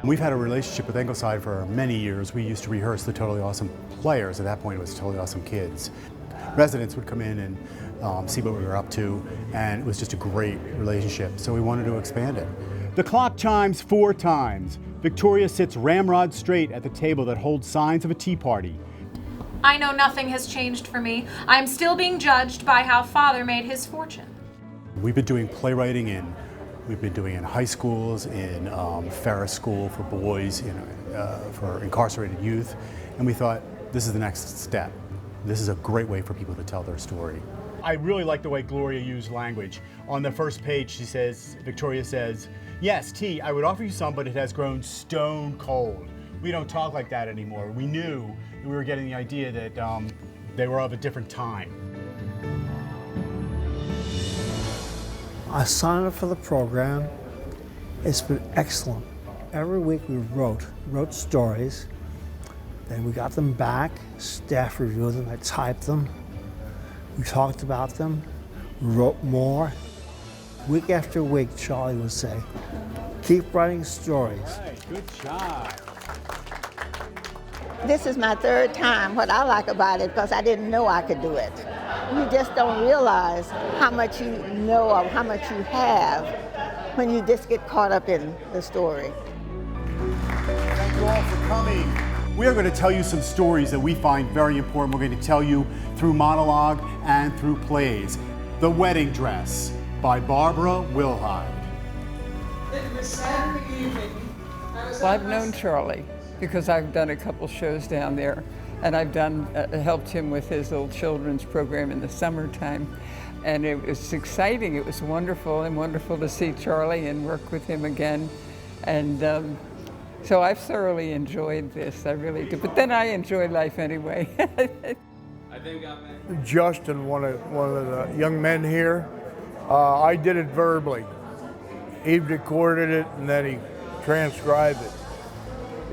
We've had a relationship with Ingleside for many years. We used to rehearse the Totally Awesome Players. At that point, it was Totally Awesome Kids. Residents would come in and see what we were up to, and it was just a great relationship, so we wanted to expand it. The clock chimes 4 times. Victoria sits ramrod straight at the table that holds signs of a tea party. I know nothing has changed for me. I'm still being judged by how Father made his fortune. We've been doing playwriting we've been doing in high schools, in Ferris School for boys, for incarcerated youth, and we thought this is the next step. This is a great way for people to tell their story. I really like the way Gloria used language. On the first page, Victoria says, "Yes, tea, I would offer you some, but it has grown stone cold." We don't talk like that anymore. We knew we were getting the idea that they were of a different time. I signed up for the program. It's been excellent. Every week we wrote stories, then we got them back, staff reviewed them, I typed them, we talked about them, wrote more. Week after week, Charlie would say, keep writing stories. Right, good job. This is my 3rd time. What I like about it, because I didn't know I could do it. You just don't realize how much you know or how much you have when you just get caught up in the story. Thank you all for coming. We are going to tell you some stories that we find very important. We're going to tell you through monologue and through plays. The Wedding Dress by Barbara Wilhide. It was Saturday evening. Well, I've known Charlie because I've done a couple shows down there, and I've helped him with his little children's program in the summertime, and it was exciting. It was wonderful to see Charlie and work with him again, and so I've thoroughly enjoyed this. I really do. But then I enjoy life anyway. Justin, one of the young men here, I did it verbally. He recorded it and then he transcribed it.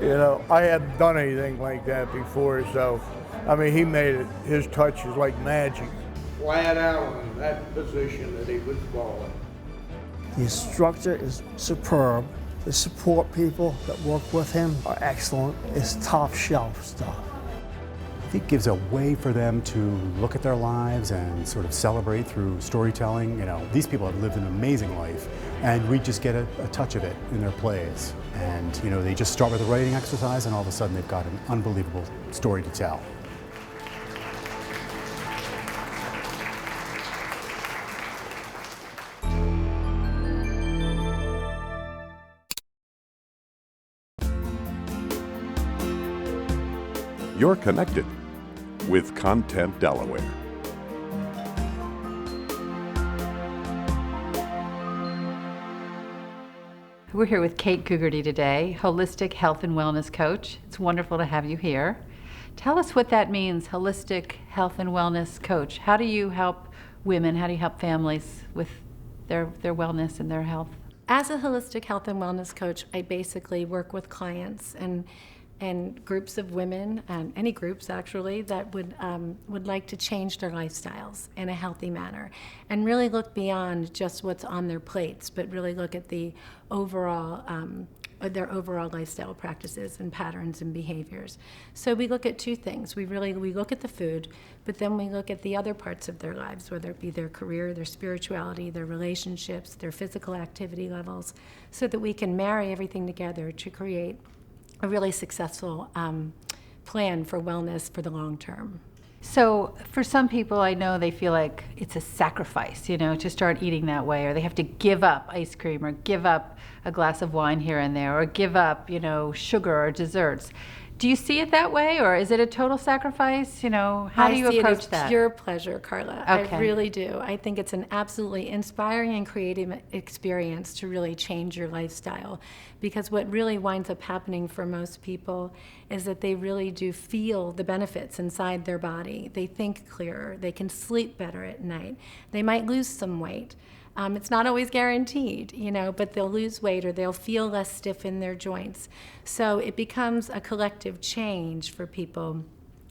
You know, I hadn't done anything like that before, so, I mean, he made it, his touch is like magic. Flat out in that position that he was falling. The instructor is superb. The support people that work with him are excellent. It's top shelf stuff. It gives a way for them to look at their lives and sort of celebrate through storytelling. You know, these people have lived an amazing life, and we just get a touch of it in their plays. And, you know, they just start with a writing exercise, and all of a sudden they've got an unbelievable story to tell. You're connected with Content Delaware. We're here with Kate Gugerty today, holistic health and wellness coach. It's wonderful to have you here. Tell us what that means, holistic health and wellness coach. How do you help women, how do you help families with their wellness and their health? As a holistic health and wellness coach, I basically work with clients and groups of women, any groups actually, that would like to change their lifestyles in a healthy manner and really look beyond just what's on their plates, but really look at the overall, their overall lifestyle practices and patterns and behaviors. So we look at 2 things. We look at the food, but then we look at the other parts of their lives, whether it be their career, their spirituality, their relationships, their physical activity levels, so that we can marry everything together to create a really successful plan for wellness for the long term. So for some people, I know they feel like it's a sacrifice, you know, to start eating that way, or they have to give up ice cream or give up a glass of wine here and there, or give up, you know, sugar or desserts. Do you see it that way, or is it a total sacrifice? You know, how do you approach that? I see it as pure pleasure, Carla. Okay. I really do. I think it's an absolutely inspiring and creative experience to really change your lifestyle, because what really winds up happening for most people is that they really do feel the benefits inside their body. They think clearer. They can sleep better at night. They might lose some weight. It's not always guaranteed, you know, but they'll lose weight or they'll feel less stiff in their joints. So it becomes a collective change for people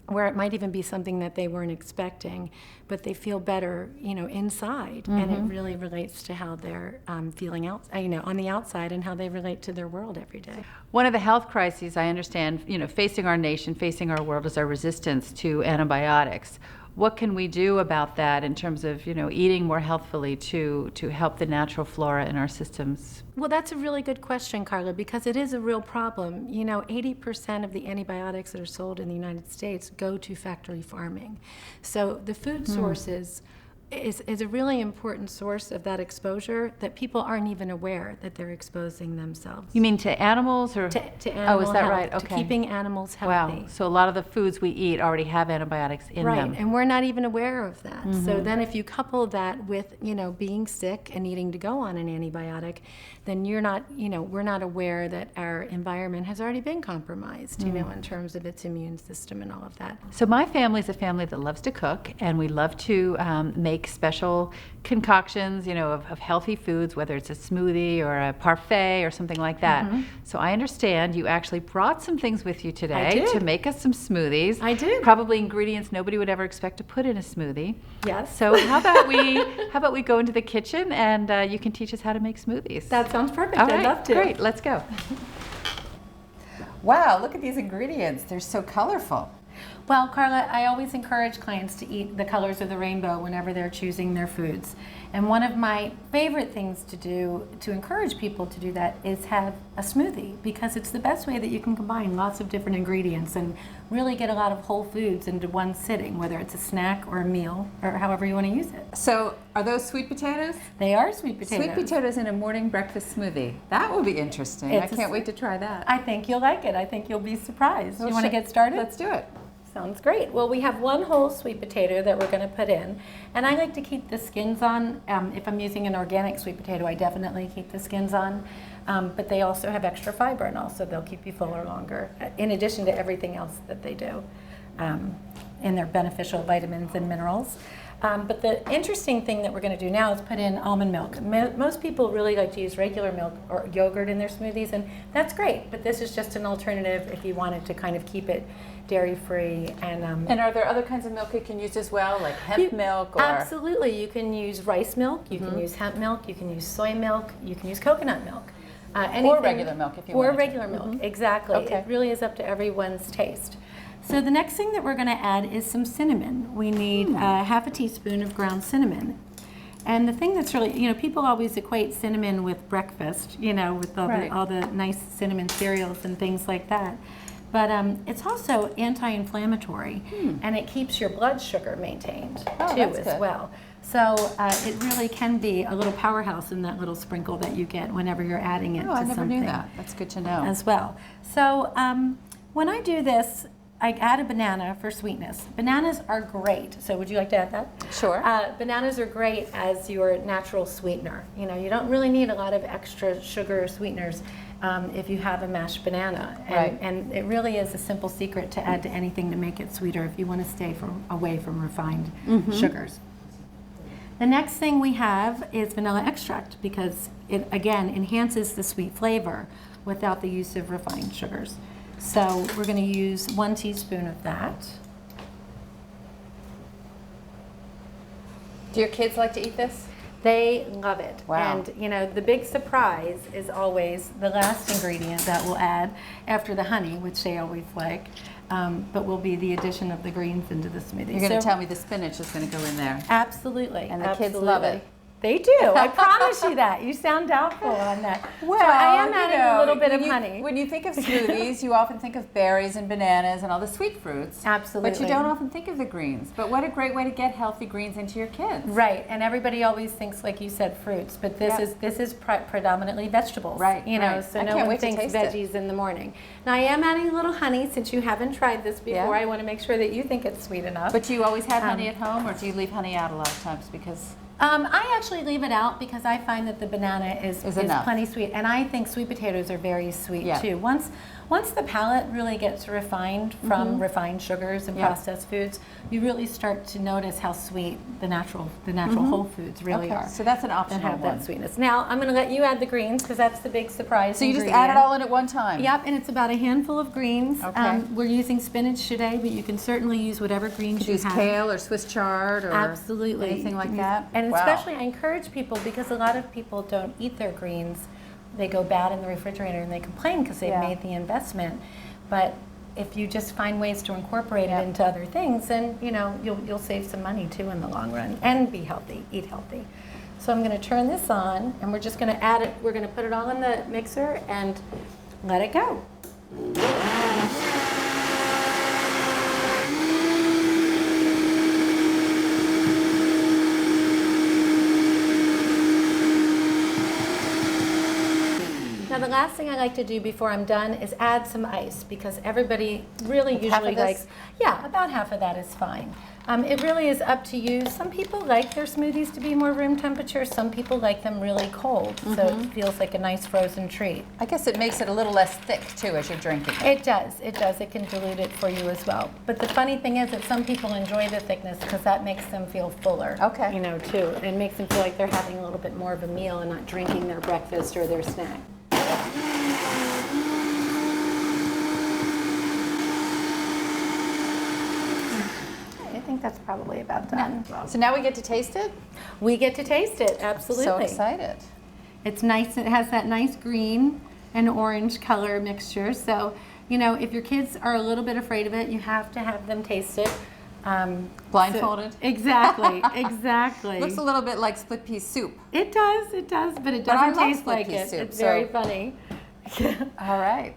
where it might even be something that they weren't expecting, but they feel better, inside, and it really relates to how they're feeling out, on the outside, and how they relate to their world every day. One of the health crises I understand, facing our nation, facing our world, is our resistance to antibiotics. What can we do about that in terms of, eating more healthfully to help the natural flora in our systems? Well, that's a really good question, Carla, because it is a real problem. 80% of the antibiotics that are sold in the United States go to factory farming. So the food sources is a really important source of that exposure that people aren't even aware that they're exposing themselves. You mean to animals or to animal is that health, right? Okay. To keeping animals healthy. Wow. So a lot of the foods we eat already have antibiotics in them. Right, and we're not even aware of that. So then if you couple that with, being sick and needing to go on an antibiotic, then we're not aware that our environment has already been compromised, in terms of its immune system and all of that. So my family's a family that loves to cook, and we love to make special concoctions, of healthy foods, whether it's a smoothie or a parfait or something like that. So I understand you actually brought some things with you today to make us some smoothies. I did. Probably ingredients nobody would ever expect to put in a smoothie. Yes. So how about we go into the kitchen and you can teach us how to make smoothies. That sounds perfect. All right, I'd love to. Great, let's go. Wow, look at these ingredients. They're so colorful. Well, Carla, I always encourage clients to eat the colors of the rainbow whenever they're choosing their foods. And one of my favorite things to do to encourage people to do that is have a smoothie, because it's the best way that you can combine lots of different ingredients and really get a lot of whole foods into one sitting, whether it's a snack or a meal or however you want to use it. So are those sweet potatoes? They are sweet potatoes. Sweet potatoes in a morning breakfast smoothie. That will be interesting. I can't wait to try that. I think you'll like it. I think you'll be surprised. Well, You want to get started? Let's do it. Sounds great. Well, we have one whole sweet potato that we're going to put in, and I like to keep the skins on. If I'm using an organic sweet potato, I definitely keep the skins on, but they also have extra fiber, and also they'll keep you fuller longer, in addition to everything else that they do in their beneficial vitamins and minerals. But the interesting thing that we're going to do now is put in almond milk. Most people really like to use regular milk or yogurt in their smoothies, and that's great, but this is just an alternative if you wanted to kind of keep it dairy-free. And are there other kinds of milk you can use as well, like hemp milk? Or Absolutely. You can use rice milk, you can use hemp milk, you can use soy milk, you can use coconut milk. Or regular milk if you want. Or regular milk, exactly. Okay. It really is up to everyone's taste. So the next thing that we're going to add is some cinnamon. We need half a teaspoon of ground cinnamon. And the thing that's really, people always equate cinnamon with breakfast, with all the nice cinnamon cereals and things like that. But it's also anti-inflammatory, and it keeps your blood sugar maintained too as well. So it really can be a little powerhouse in that little sprinkle that you get whenever you're adding it to something. I never knew that. That's good to know. As well. So when I do this, I add a banana for sweetness. Bananas are great. So would you like to add that? Sure. Bananas are great as your natural sweetener. You don't really need a lot of extra sugar or sweeteners if you have a mashed banana. And it really is a simple secret to add to anything to make it sweeter if you want to stay away from refined sugars. The next thing we have is vanilla extract, because it, again, enhances the sweet flavor without the use of refined sugars. So we're going to use 1 teaspoon of that. Do your kids like to eat this? They love it. Wow. And the big surprise is always the last ingredient that we'll add after the honey, which they always like, but will be the addition of the greens into the smoothie. You're going to tell me the spinach is going to go in there. Absolutely. And the kids love it. They do. I promise you that. You sound doubtful on that. Well, so I am adding a little bit of honey. When you think of smoothies, you often think of berries and bananas and all the sweet fruits. Absolutely. But you don't often think of the greens. But what a great way to get healthy greens into your kids. Right. And everybody always thinks, like you said, fruits. But this is predominantly vegetables. Right. So no one thinks veggies in the morning. Now I am adding a little honey, since you haven't tried this before. I want to make sure that you think it's sweet enough. But do you always have honey at home, or do you leave honey out a lot of times because? I actually leave it out because I find that the banana is enough. plenty sweet, and I think sweet potatoes are very sweet too. Once Once the palate really gets refined from refined sugars and processed foods, you really start to notice how sweet the natural whole foods really are. So that's an optional and have one. that sweetness. Now I'm going to let you add the greens because that's the big surprise. So you just add it all in at one time? Yep, and it's about a handful of greens. Okay. We're using spinach today, but you can certainly use whatever greens you Use have. kale or Swiss chard or Absolutely. anything like that? And Wow. especially I encourage people because a lot of people don't eat their greens. They go bad in the refrigerator and they complain because they've made the investment. But if you just find ways to incorporate it into other things, then you'll save some money too in the long run and be healthy, eat healthy. So I'm going to turn this on and we're just going to add it. We're going to put it all in the mixer and let it go. Now the last thing I like to do before I'm done is add some ice because everybody really usually likes, about half of that is fine. It really is up to you. Some people like their smoothies to be more room temperature. Some people like them really cold, so it feels like a nice frozen treat. I guess it makes it a little less thick too as you're drinking it. It does, it does. It can dilute it for you as well. But the funny thing is that some people enjoy the thickness because that makes them feel fuller. Okay. Too. It makes them feel like they're having a little bit more of a meal and not drinking their breakfast or their snack. I think that's probably about done. So now we get to taste it? We get to taste it, absolutely. So excited. It's nice, it has that nice green and orange color mixture. So, if your kids are a little bit afraid of it, you have to have them taste it. Blindfolded? Exactly, exactly. Looks a little bit like split pea soup. It does, but it But I doesn't love taste split like pea it. soup, It's very so- funny. All right.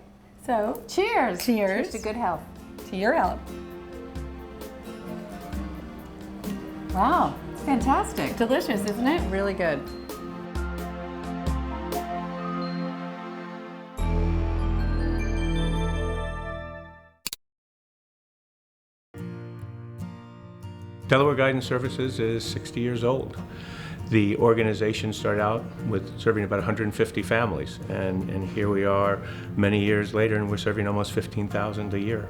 So, Cheers. Cheers. To good health. to your health. Wow. It's fantastic. Delicious, isn't it? Really good. Delaware Guidance Services is 60 years old. The organization started out with serving about 150 families, and here we are many years later, and we're serving almost 15,000 a year.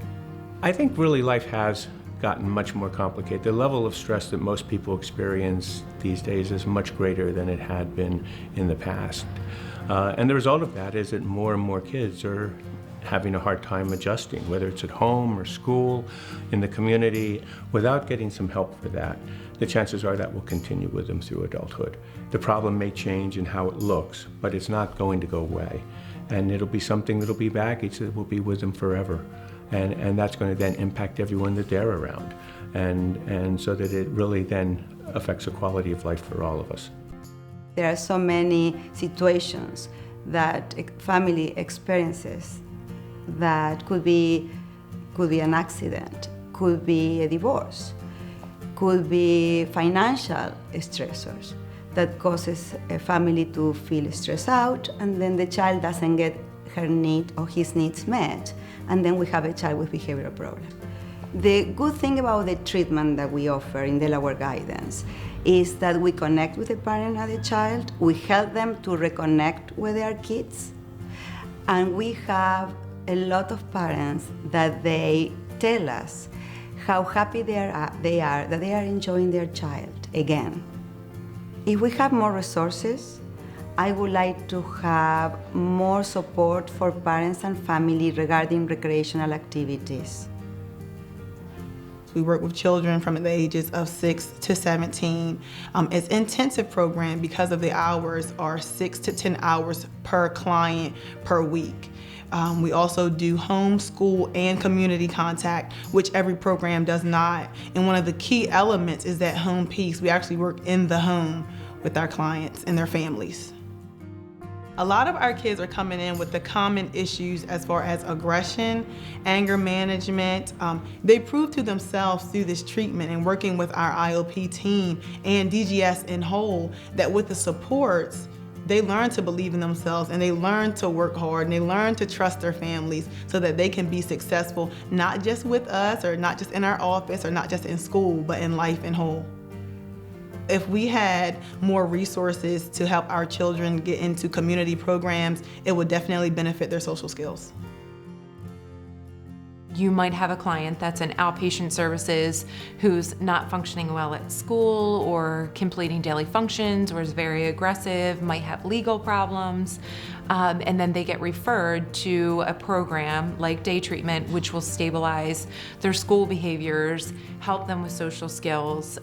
I think really life has gotten much more complicated. The level of stress that most people experience these days is much greater than it had been in the past. And the result of that is that more and more kids are having a hard time adjusting, whether it's at home or school, in the community. Without getting some help for that, the chances are that will continue with them through adulthood. The problem may change in how it looks, but it's not going to go away. And it'll be something that'll be baggage that will be with them forever. And that's going to then impact everyone that they're around. And so that it really then affects the quality of life for all of us. There are so many situations that a family experiences that could be an accident, could be a divorce, could be financial stressors that causes a family to feel stressed out, and then the child doesn't get her need or his needs met, and then we have a child with behavioral problems. The good thing about the treatment that we offer in Delaware Guidance is that we connect with the parent and the child, we help them to reconnect with their kids, and we have a lot of parents that they tell us how happy they are that they are enjoying their child again. If we have more resources, I would like to have more support for parents and family regarding recreational activities. We work with children from the ages of 6 to 17. It's an intensive program because of the hours are 6 to 10 hours per client per week. We also do home, school, and community contact, which every program does not. And one of the key elements is that home piece. We actually work in the home with our clients and their families. A lot of our kids are coming in with the common issues as far as aggression, anger management. They prove to themselves through this treatment and working with our IOP team and DGS in whole that with the supports, they learn to believe in themselves and they learn to work hard and they learn to trust their families so that they can be successful, not just with us or not just in our office or not just in school, but in life in whole. If we had more resources to help our children get into community programs, it would definitely benefit their social skills. You might have a client that's in outpatient services who's not functioning well at school or completing daily functions or is very aggressive, might have legal problems, and then they get referred to a program like day treatment, which will stabilize their school behaviors, help them with social skills,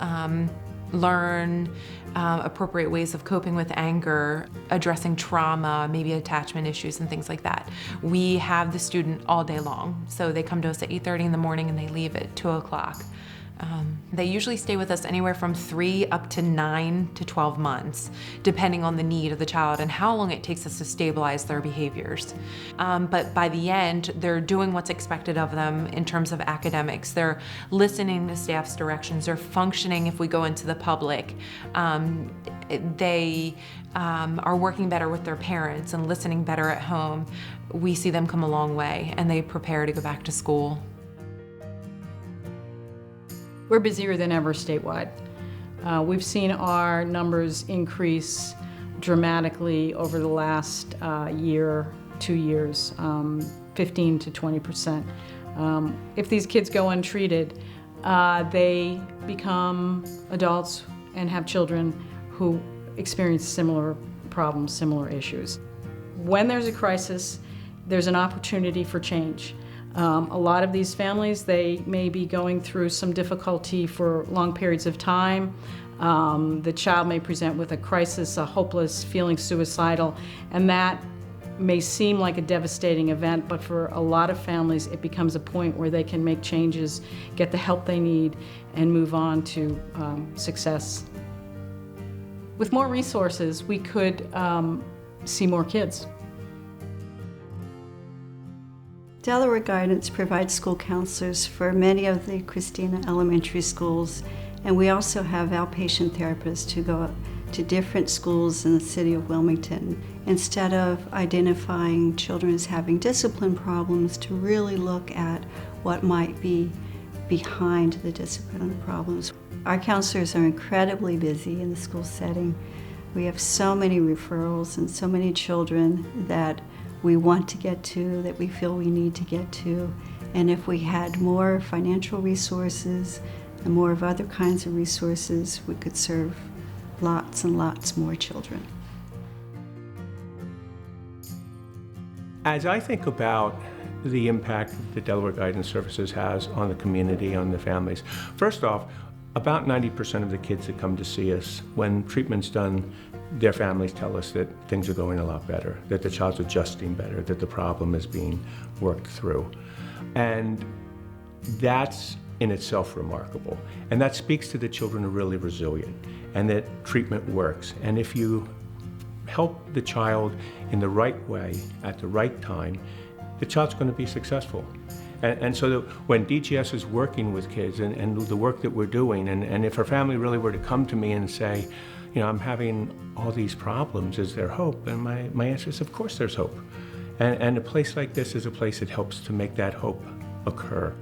learn appropriate ways of coping with anger, addressing trauma, maybe attachment issues and things like that. We have the student all day long. So they come to us at 8:30 in the morning and they leave at 2 o'clock. They usually stay with us anywhere from 3 up to 9 to 12 months, depending on the need of the child and how long it takes us to stabilize their behaviors. But by the end, they're doing what's expected of them in terms of academics. They're listening to staff's directions. They're functioning if we go into the public. They are working better with their parents and listening better at home. We see them come a long way and they prepare to go back to school. We're busier than ever statewide. We've seen our numbers increase dramatically over the last year, 2 years, 15 to 20%. If these kids go untreated, they become adults and have children who experience similar problems, similar issues. When there's a crisis, there's an opportunity for change. A lot of these families, they may be going through some difficulty for long periods of time. The child may present with a crisis, a hopeless, feeling suicidal, and that may seem like a devastating event, but for a lot of families, it becomes a point where they can make changes, get the help they need, and move on to success. With more resources, we could see more kids. Delaware Guidance provides school counselors for many of the Christina elementary schools, and we also have outpatient therapists who go to different schools in the city of Wilmington. Instead of identifying children as having discipline problems, to really look at what might be behind the discipline problems. Our counselors are incredibly busy in the school setting. We have so many referrals and so many children that we want to get to, that we feel we need to get to. And if we had more financial resources and more of other kinds of resources, we could serve lots and lots more children. As I think about the impact that Delaware Guidance Services has on the community, on the families, first off, about 90% of the kids that come to see us, when treatment's done, their families tell us that things are going a lot better, that the child's adjusting better, that the problem is being worked through. And that's in itself remarkable. And that speaks to the children are really resilient and that treatment works. And if you help the child in the right way, at the right time, the child's going to be successful. And so when DGS is working with kids and the work that we're doing, and if her family really were to come to me and say, you know, I'm having all these problems, is there hope? And my answer is, of course there's hope. And a place like this is a place that helps to make that hope occur.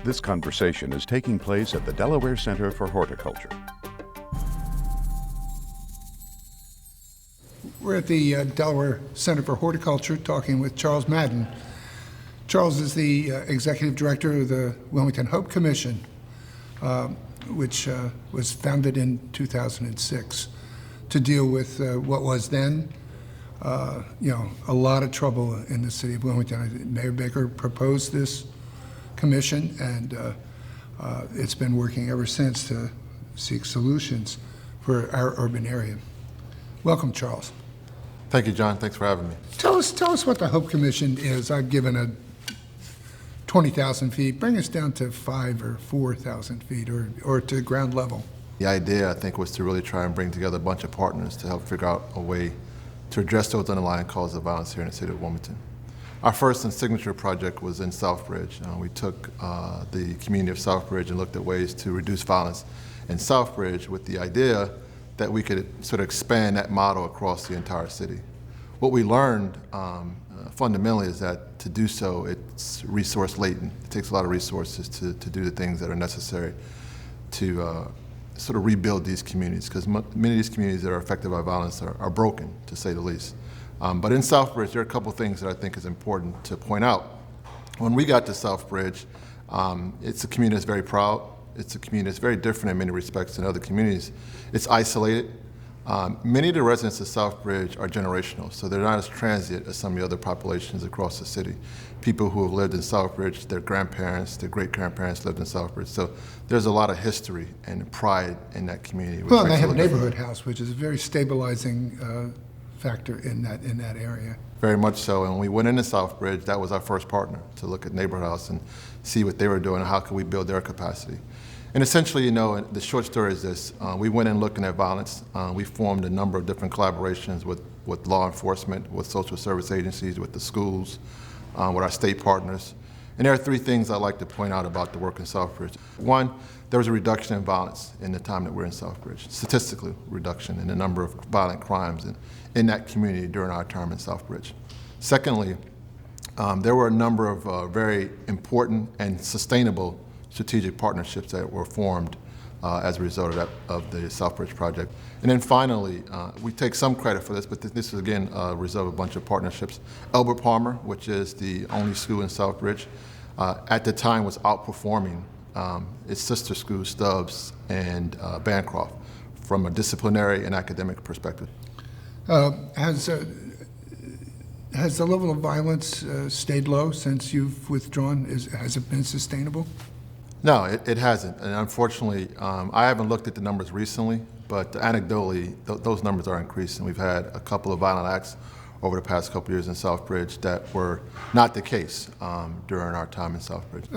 This conversation is taking place at the Delaware Center for Horticulture. We're at the Delaware Center for Horticulture talking with Charles Madden. Charles is the executive director of the Wilmington Hope Commission, which was founded in 2006 to deal with what was then, a lot of trouble in the city of Wilmington. Mayor Baker proposed this commission, and it's been working ever since to seek solutions for our urban area. Welcome, Charles. Thank you, John. Thanks for having me. Tell us what the Hope Commission is. I've given a 20,000 feet. Bring us down to 5,000 or 4,000 feet, or to ground level. The idea, I think, was to really try and bring together a bunch of partners to help figure out a way to address those underlying causes of violence here in the city of Wilmington. Our first and signature project was in Southbridge. We took the community of Southbridge and looked at ways to reduce violence in Southbridge with the idea that we could sort of expand that model across the entire city. what we learned fundamentally is that to do so, it's resource laden. It takes a lot of resources to do the things that are necessary to sort of rebuild these communities, because many of these communities that are affected by violence are broken, to say the least. But in Southbridge, there are a couple of things that I think is important to point out. When we got to Southbridge, it's a community that's very proud. It's a community that's very different in many respects than other communities. It's isolated. Many of the residents of Southbridge are generational, so they're not as transient as some of the other populations across the city. People who have lived in Southbridge, their grandparents, their great-grandparents lived in Southbridge, so there's a lot of history and pride in that community. Well, and they have a neighborhood house, which is a very stabilizing factor in that area. Very much so, and when we went into Southbridge, that was our first partner, to look at neighborhood house and see what they were doing and how could we build their capacity. And essentially, the short story is this. We went in looking at violence. We formed a number of different collaborations with law enforcement, with social service agencies, with the schools, with our state partners. And there are three things I'd like to point out about the work in Southbridge. One, there was a reduction in violence in the time that we're in Southbridge, statistically reduction in the number of violent crimes in that community during our time in Southbridge. Secondly, there were a number of very important and sustainable strategic partnerships that were formed as a result of the Southbridge project. And then finally, we take some credit for this, but this is again a result of a bunch of partnerships. Albert Palmer, which is the only school in Southbridge, at the time was outperforming its sister schools, Stubbs and Bancroft, from a disciplinary and academic perspective. Has the level of violence stayed low since you've withdrawn? Has it been sustainable? No, it hasn't. And unfortunately, I haven't looked at the numbers recently, but anecdotally, those numbers are increasing. We've had a couple of violent acts over the past couple of years in Southbridge that were not the case during our time in Southbridge.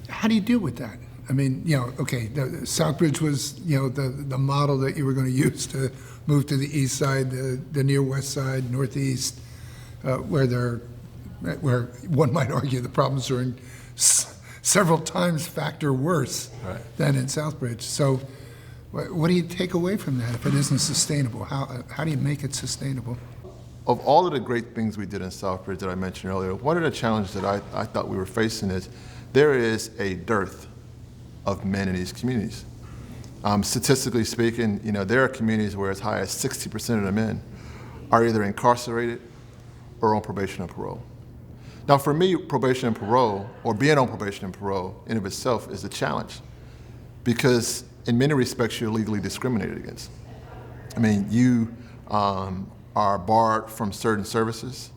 How do you deal with that? I mean, okay, Southbridge was, the model that you were going to use to move to the east side, the near west side, northeast, where one might argue the problems are in several times factor worse than in Southbridge. So what do you take away from that if it isn't sustainable? How do you make it sustainable? Of all of the great things we did in Southbridge that I mentioned earlier, one of the challenges that I thought we were facing is there is a dearth of men in these communities. Statistically speaking, there are communities where as high as 60% of the men are either incarcerated or on probation or parole. Now, for me, probation and parole, or being on probation and parole in of itself is a challenge, because in many respects you're legally discriminated against. I mean, you are barred from certain services.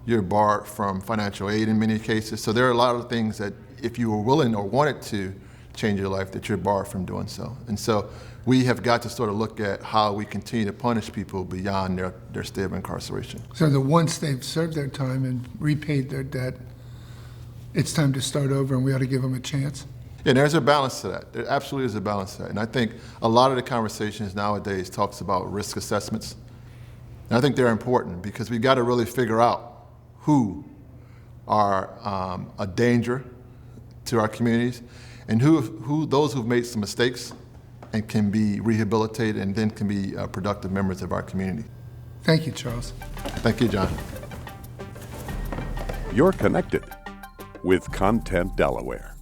You're barred from financial aid in many cases. So there are a lot of things that if you were willing or wanted to change your life, that you're barred from doing so. And so we have got to sort of look at how we continue to punish people beyond their stay of incarceration. So that once they've served their time and repaid their debt, it's time to start over and we ought to give them a chance? Yeah, there's a balance to that. There absolutely is a balance to that. And I think a lot of the conversations nowadays talks about risk assessments. And I think they're important because we've got to really figure out who are a danger to our communities and who those who've made some mistakes and can be rehabilitated and then can be productive members of our community. Thank you, Charles. Thank you, John. You're connected with Content Delaware.